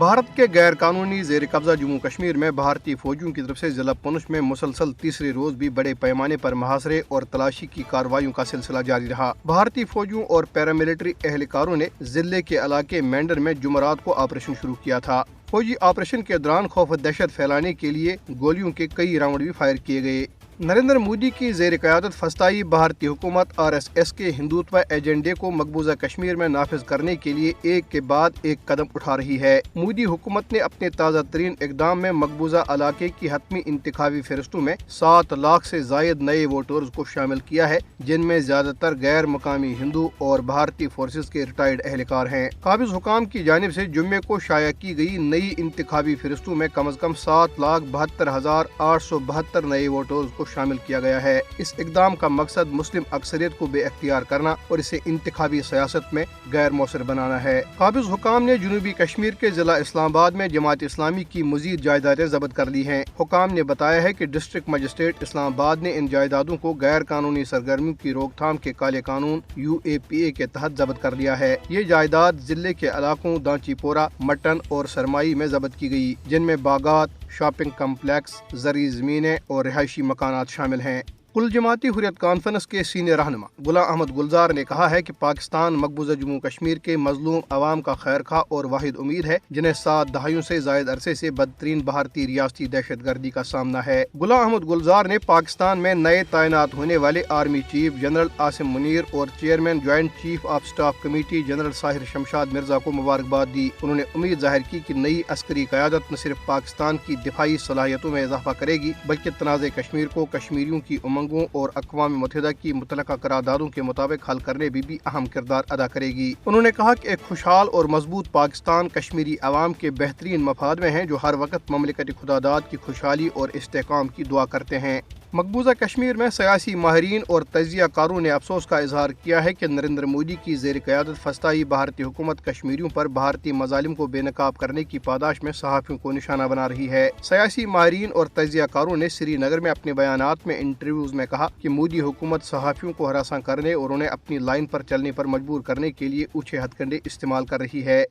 بھارت کے غیر قانونی زیر قبضہ جموں کشمیر میں بھارتی فوجیوں کی طرف سے ضلع پونچھ میں مسلسل تیسرے روز بھی بڑے پیمانے پر محاصرے اور تلاشی کی کارروائیوں کا سلسلہ جاری رہا۔ بھارتی فوجیوں اور پیراملٹری اہلکاروں نے ضلع کے علاقے مینڈر میں جمعرات کو آپریشن شروع کیا تھا۔ فوجی آپریشن کے دوران خوف و دہشت پھیلانے کے لیے گولیوں کے کئی راؤنڈ بھی فائر کیے گئے۔ نریندر مودی کی زیر قیادت فسطائی بھارتی حکومت RSS کے ہندوتوا ایجنڈے کو مقبوضہ کشمیر میں نافذ کرنے کے لیے ایک کے بعد ایک قدم اٹھا رہی ہے۔ مودی حکومت نے اپنے تازہ ترین اقدام میں مقبوضہ علاقے کی حتمی انتخابی فہرستوں میں 7 لاکھ سے زائد نئے ووٹرز کو شامل کیا ہے، جن میں زیادہ تر غیر مقامی ہندو اور بھارتی فورسز کے ریٹائرڈ اہلکار ہیں۔ قابض حکام کی جانب سے جمعے کو شائع کی گئی نئی انتخابی فہرستوں میں کم از کم 7,72,872 نئے ووٹرز کو شامل کیا گیا ہے۔ اس اقدام کا مقصد مسلم اکثریت کو بے اختیار کرنا اور اسے انتخابی سیاست میں غیر مؤثر بنانا ہے۔ قابض حکام نے جنوبی کشمیر کے ضلع اسلام آباد میں جماعت اسلامی کی مزید جائیدادیں ضبط کر لی ہیں۔ حکام نے بتایا ہے کہ ڈسٹرکٹ مجسٹریٹ اسلام آباد نے ان جائیدادوں کو غیر قانونی سرگرمیوں کی روک تھام کے کالے قانون UAPA کے تحت ضبط کر لیا ہے۔ یہ جائیداد ضلع کے علاقوں دانچی پورہ، مٹن اور سرمائی میں ضبط کی گئی، جن میں باغات، شاپنگ کمپلیکس، زرعی زمینیں اور رہائشی مکانات شامل ہیں۔ کل جماعتی حریت کانفرنس کے سینئر رہنما غلام احمد گلزار نے کہا ہے کہ پاکستان مقبوضہ جموں کشمیر کے مظلوم عوام کا خیر خواہ اور واحد امید ہے، جنہیں 7 دہائیوں سے زائد عرصے سے بدترین بھارتی ریاستی دہشت گردی کا سامنا ہے۔ غلام احمد گلزار نے پاکستان میں نئے تعینات ہونے والے army chief general Asim Munir اور chairman joint chief of staff committee general Sahir Shamshad Mirza کو مبارکباد دی۔ انہوں نے امید ظاہر کی کہ نئی عسکری قیادت نہ صرف پاکستان کی دفاعی صلاحیتوں میں اضافہ کرے گی، بلکہ تنازع کشمیر کو کشمیریوں کی امنگوں اور اقوام متحدہ کی متعلقہ قراردادوں کے مطابق حل کرنے میں بھی اہم کردار ادا کرے گی۔ انہوں نے کہا کہ ایک خوشحال اور مضبوط پاکستان کشمیری عوام کے بہترین مفاد میں ہے، جو ہر وقت مملکت خداداد کی خوشحالی اور استحکام کی دعا کرتے ہیں۔ مقبوضہ کشمیر میں سیاسی ماہرین اور تجزیہ کاروں نے افسوس کا اظہار کیا ہے کہ نریندر مودی کی زیر قیادت فسطائی بھارتی حکومت کشمیریوں پر بھارتی مظالم کو بے نقاب کرنے کی پاداش میں صحافیوں کو نشانہ بنا رہی ہے۔ سیاسی ماہرین اور تجزیہ کاروں نے سری نگر میں اپنے بیانات میں انٹرویوز میں کہا کہ مودی حکومت صحافیوں کو ہراساں کرنے اور انہیں اپنی لائن پر چلنے پر مجبور کرنے کے لیے اونچے ہتھ کنڈے استعمال کر رہی ہے۔